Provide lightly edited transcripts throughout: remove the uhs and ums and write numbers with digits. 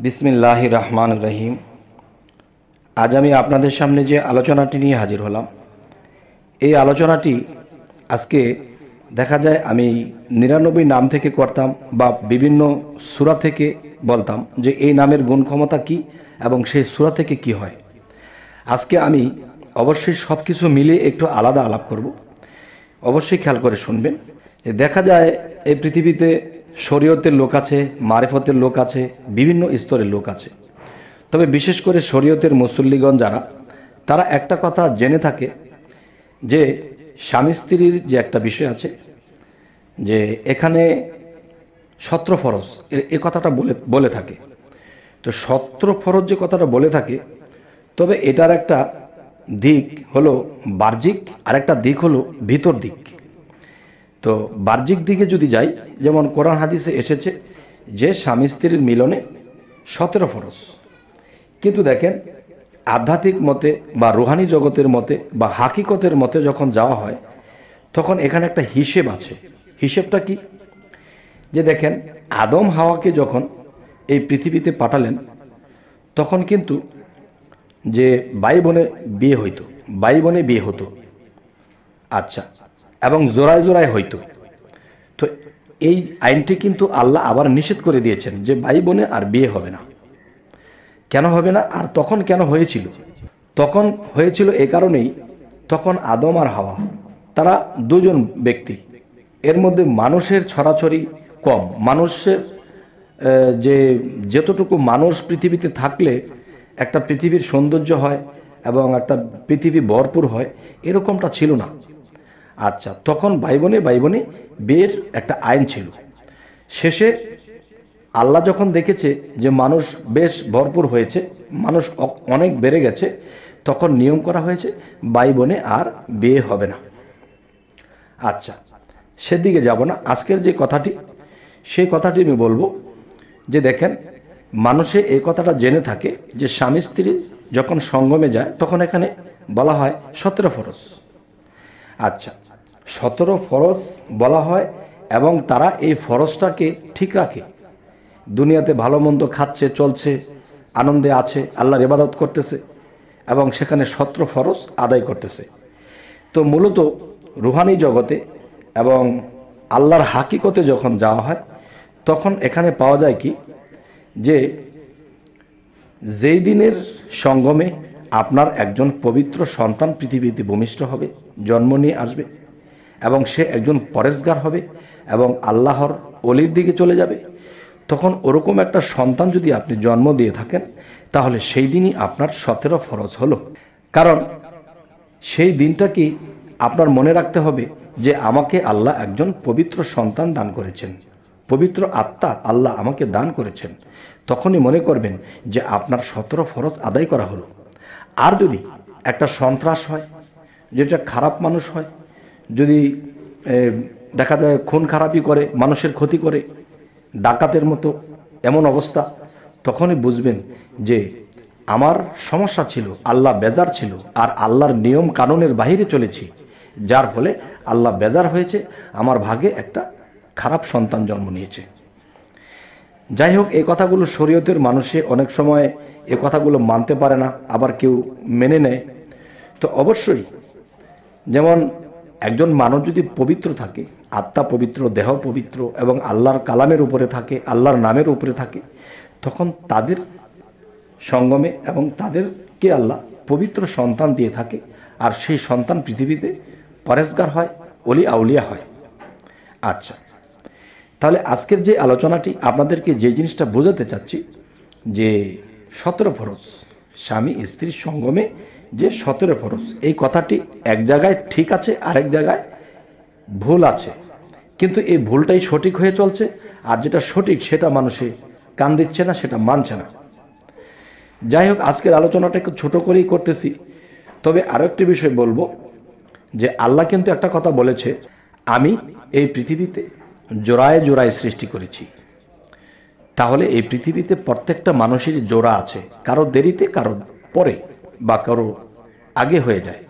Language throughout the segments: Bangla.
বিসমিল্লাহির রহমানির রহিম। আজ আমি আপনাদের সামনে যে আলোচনাটি নিয়ে হাজির হলাম, এই আলোচনাটি আজকে দেখা যায় আমি 99 নাম থেকে করতাম বা বিভিন্ন সূরা থেকে বলতাম যে এই নামের গুণ ক্ষমতা কী এবং সেই সূরা থেকে কি হয়। আজকে আমি অবশ্যই সব কিছু মিলিয়ে একটু আলাদা আলাপ করব। অবশ্যই খেয়াল করে শুনবেন। দেখা যায় এই পৃথিবীতে শরীয়তের লোক আছে, মারিফতের লোক আছে, বিভিন্ন স্তরের লোক আছে। তবে বিশেষ করে শরীয়তের মুসল্লিগণ যারা, তারা একটা কথা জেনে থাকে যে স্বামী স্ত্রীর যে একটা বিষয় আছে, যে এখানে 17 ফরজ এই কথাটা বলে থাকে। তো 17 ফরজ যে কথাটা বলে থাকে, তবে এটার একটা দিক হলো বাহ্যিক আর একটা দিক হলো ভিতর দিক। তো বাহ্যিক দিকে যদি যাই, যেমন কোরআন হাদিসে এসেছে যে স্বামী স্ত্রীর মিলনে 17 ফরজ। কিন্তু দেখেন আধ্যাত্মিক মতে বা রুহানি জগতের মতে বা হাকিকতের মতে যখন যাওয়া হয়, তখন এখানে একটা হিসেব আছে। হিসেবটা কি? যে দেখেন আদম হাওয়াকে যখন এই পৃথিবীতে পাঠালেন, তখন কিন্তু যে ভাই বোনে বিয়ে হতো, আচ্ছা, এবং জোড়ায় জোড়ায় হইতো। তো এই আইনটি কিন্তু আল্লাহ আবার নিষেধ করে দিয়েছেন যে ভাই বোনে আর বিয়ে হবে না। কেন হবে না? আর তখন কেন হয়েছিল? তখন হয়েছিল এ কারণেই, তখন আদম আর হাওয়া তারা দুজন ব্যক্তি, এর মধ্যে মানুষের ছড়াছড়ি কম। মানুষের যে যতটুকু মানুষ পৃথিবীতে থাকলে একটা পৃথিবীর সৌন্দর্য হয় এবং একটা পৃথিবী ভরপুর হয়, এরকমটা ছিল না। আচ্ছা, তখন ভাই বোনে বিয়ের একটা আইন ছিল। শেষে আল্লাহ যখন দেখেছে যে মানুষ বেশ ভরপুর হয়েছে, মানুষ অনেক বেড়ে গেছে, তখন নিয়ম করা হয়েছে ভাই বোনে আর বিয়ে হবে না। আচ্ছা, সেদিকে যাব না। আজকের যে কথাটি, সেই কথাটি আমি বলবো যে দেখেন মানুষে এই কথাটা জেনে থাকে যে স্বামী স্ত্রী যখন সঙ্গমে যায়, তখন এখানে বলা হয় 17 ফরজ। আচ্ছা, 17 ফরজ বলা হয় এবং তারা এই ফরজটাকে ঠিক রাখে। দুনিয়াতে ভালো মন্দ খাচ্ছে, চলছে, আনন্দে আছে, আল্লাহর ইবাদত করতেছে এবং সেখানে 17 ফরজ আদায় করতেছে। তো মূলত রুহানি জগতে এবং আল্লাহর হাকিকতে যখন যাওয়া হয়, তখন এখানে পাওয়া যায় কি, যে যেই দিনের সঙ্গমে আপনার একজন পবিত্র সন্তান পৃথিবীতে ভূমিষ্ঠ হবে, জন্ম নিয়ে আসবে এবং সে একজন পরেশগার হবে এবং আল্লাহর অলির দিকে চলে যাবে, তখন ওরকম একটা সন্তান যদি আপনি জন্ম দিয়ে থাকেন, তাহলে সেই দিনই আপনার 17 ফরজ হলো। কারণ সেই দিনটাকে আপনার মনে রাখতে হবে যে আমাকে আল্লাহ একজন পবিত্র সন্তান দান করেছেন, পবিত্র আত্মা আল্লাহ আমাকে দান করেছেন। তখনই মনে করবেন যে আপনার 17 ফরজ আদায় করা হলো। আর যদি একটা সন্ত্রাস হয়, যেটা খারাপ মানুষ হয়, যদি দেখা যায় খুন খারাপি করে, মানুষের ক্ষতি করে, ডাকাতের মতো এমন অবস্থা, তখনই বুঝবেন যে আমার সমস্যা ছিল, আল্লাহ বেজার ছিল, আর আল্লাহর নিয়ম কানুনের বাহিরে চলেছি, যার ফলে আল্লাহ বেজার হয়েছে, আমার ভাগে একটা খারাপ সন্তান জন্ম নিয়েছে। যাই হোক, এই কথাগুলো শরীয়তের মানুষে অনেক সময় এ কথাগুলো মানতে পারে না, আবার কেউ মেনে নেয়। তো অবশ্যই যেমন একজন মানুষ যদি পবিত্র থাকে, আত্মা পবিত্র, দেহ পবিত্র এবং আল্লাহর কালামের উপরে থাকে, আল্লাহর নামের উপরে থাকে, তখন তাদের সঙ্গমে এবং তাদেরকে আল্লাহ পবিত্র সন্তান দিয়ে থাকে, আর সেই সন্তান পৃথিবীতে পরেশগার হয়, অলি আউলিয়া হয়। আচ্ছা, তাহলে আজকের যে আলোচনাটি আপনাদেরকে যে জিনিসটা বোঝাতে চাচ্ছি, যে 17 ফরজ, স্বামী স্ত্রীর সঙ্গমে যে 17 ফরজ, এই কথাটি এক জায়গায় ঠিক আছে, আরেক জায়গায় ভুল আছে। কিন্তু এই ভুলটাই সঠিক হয়ে চলছে, আর যেটা সঠিক সেটা মানুষে কান দিচ্ছে না, সেটা মানছে না। যাই হোক, আজকের আলোচনাটা একটু ছোট করেই করতেছি। তবে আরও একটি বিষয় বলবো, যে আল্লাহ কিন্তু একটা কথা বলেছে, আমি এই পৃথিবীতে জোড়ায় জোড়ায় সৃষ্টি করেছি। তাহলে এই পৃথিবীতে প্রত্যেকটা মানুষের জোড়া আছে, কারো দেরিতে, কারো পরে, বা কারো আগে হয়ে যায়।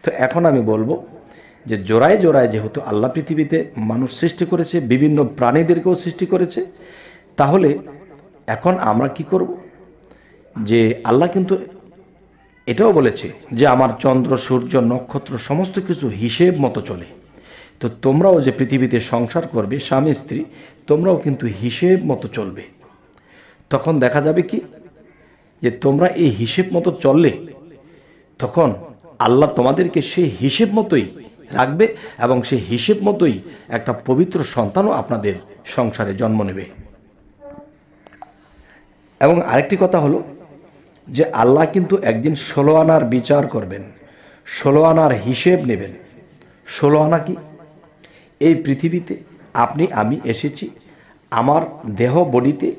তো এখন আমি বলবো যে জোড়ায় জোড়ায় যেহেতু আল্লাহ পৃথিবীতে মানুষ সৃষ্টি করেছে, বিভিন্ন প্রাণীদেরকেও সৃষ্টি করেছে, তাহলে এখন আমরা কি করব, যে আল্লাহ কিন্তু এটাও বলেছে যে আমার চন্দ্র সূর্য নক্ষত্র সমস্ত কিছু হিসেব মতো চলে। তো তোমরাও যে পৃথিবীতে সংসার করবে স্বামী স্ত্রী, তোমরাও কিন্তু হিসেব মতো চলবে। তখন দেখা যাবে কি, যে তোমরা এই হিসেব মতো চললে তখন আল্লাহ তোমাদেরকে সেই হিসেব মতোই রাখবে এবং সেই হিসেব মতোই একটা পবিত্র সন্তানও আপনাদের সংসারে জন্ম নেবে। এবং আরেকটি কথা হলো যে আল্লাহ কিন্তু একদিন 16 আনার বিচার করবেন, 16 আনার হিসেব নেবেন। 16 আনা কি? এই পৃথিবীতে আপনি আমি এসেছি আমার দেহ বডিতে,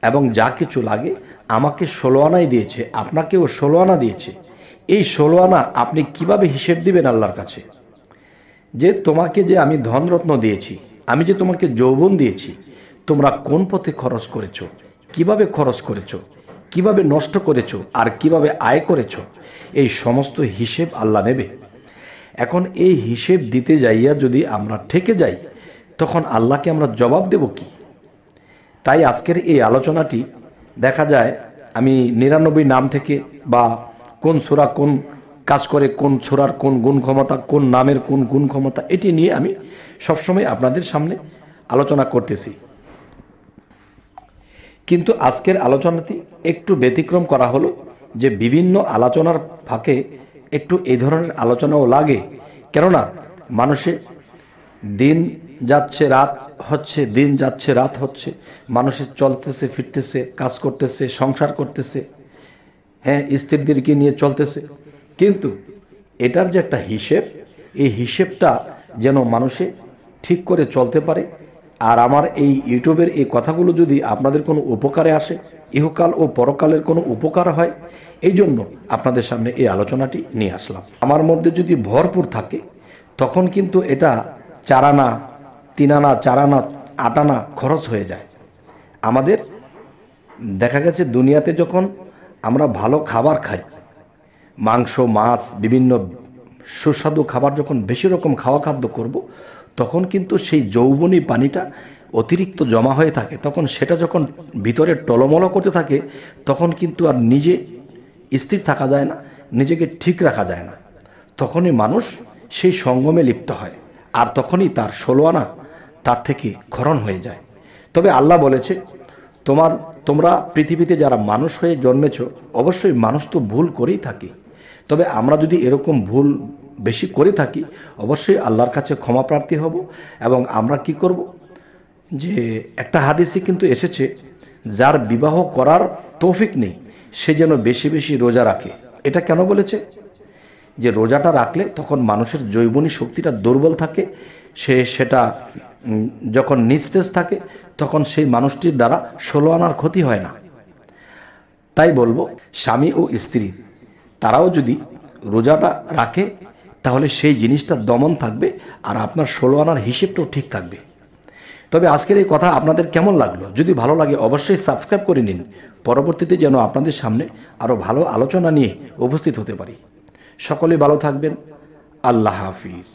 এবং যা কিছু লাগে আমাকে 16 আনাই দিয়েছে, আপনাকেও 16 আনা দিয়েছে। এই 16 আনা আপনি কিভাবে হিসেব দিবেন আল্লাহর কাছে? যে তোমাকে যে আমি ধনরত্ন দিয়েছি, আমি যে তোমাকে যৌবন দিয়েছি, তোমরা কোন পথে খরচ করেছো, কিভাবে খরচ করেছো, কিভাবে নষ্ট করেছো, আর কিভাবে আয় করেছো, এই সমস্ত হিসেব আল্লাহ নেবে। এখন এই হিসেব দিতে যাইয়া যদি আমরা ঠেকে যাই, তখন আল্লাহকে আমরা জবাব দেব কি? তাই আজকের এই আলোচনাটি দেখা যায় আমি 99 নাম থেকে, বা কোন সূরা কোন কাজ করে, কোন সূরার কোন গুণ ক্ষমতা, কোন নামের কোন গুণ ক্ষমতা, এটি নিয়ে আমি সবসময় আপনাদের সামনে আলোচনা করতেছি। কিন্তু আজকের আলোচনাটি একটু ব্যতিক্রম করা হলো, যে বিভিন্ন আলোচনার ফাঁকে একটু এই ধরনের আলোচনাও লাগে। কেননা মানুষের দিন যাচ্ছে রাত হচ্ছে, দিন যাচ্ছে রাত হচ্ছে, মানুষের চলতেছে ফিরতেছে, কাজ করতেছে, সংসার করতেছে, হ্যাঁ স্ত্রীদেরকে নিয়ে চলতেছে, কিন্তু এটার যে একটা হিসেব, এই হিসেবটা যেন মানুষে ঠিক করে চলতে পারে। আর আমার এই ইউটিউবের এই কথাগুলো যদি আপনাদের কোনো উপকারে আসে, ইহকাল ও পরকালের কোনো উপকার হয়, এই জন্য আপনাদের সামনে এই আলোচনাটি নিয়ে আসলাম। আমার মধ্যে যদি ভরপুর থাকে, তখন কিন্তু এটা 4 আনা 3 আনা 4 আনা 8 আনা খরচ হয়ে যায়। আমাদের দেখা গেছে দুনিয়াতে যখন আমরা ভালো খাবার খাই, মাংস মাছ বিভিন্ন সুস্বাদু খাবার, যখন বেশি রকম খাওয়া খাদ্য করব, তখন কিন্তু সেই যৌবনী পানিটা অতিরিক্ত জমা হয়ে থাকে। তখন সেটা যখন ভিতরে টলমল করতে থাকে, তখন কিন্তু আর নিজে স্থির থাকা যায় না, নিজেকে ঠিক রাখা যায় না। তখনই মানুষ সেই সঙ্গমে লিপ্ত হয়, আর তখনই তার 16 আনা তার থেকে ক্ষরণ হয়ে যায়। তবে আল্লাহ বলেছে, তোমরা পৃথিবীতে যারা মানুষ হয়ে জন্মেছ, অবশ্যই মানুষ তো ভুল করেই থাকে। তবে আমরা যদি এরকম ভুল বেশি করে থাকি, অবশ্যই আল্লাহর কাছে ক্ষমা প্রার্থী হব। এবং আমরা কি করব, যে একটা হাদিসে কিন্তু এসেছে, যার বিবাহ করার তৌফিক নেই সে যেন বেশি বেশি রোজা রাখে। এটা কেন বলেছে? যে রোজাটা রাখলে তখন মানুষের জৈবনী শক্তিটা দুর্বল থাকে, সেটা যখন নিস্তেজ থাকে, তখন সেই মানুষটির দ্বারা 16 আনার ক্ষতি হয় না। তাই বলবো, স্বামী ও স্ত্রী তারাও যদি রোজাটা রাখে, তাহলে সেই জিনিসটা দমন থাকবে, আর আপনার 16 আনার হিসেবটাও ঠিক থাকবে। তবে আজকের এই কথা আপনাদের কেমন লাগলো? যদি ভালো লাগে অবশ্যই সাবস্ক্রাইব করে নিন, পরবর্তীতে যেন আপনাদের সামনে আরও ভালো আলোচনা নিয়ে উপস্থিত হতে পারি। সকলে ভালো থাকবেন। আল্লাহ হাফিজ।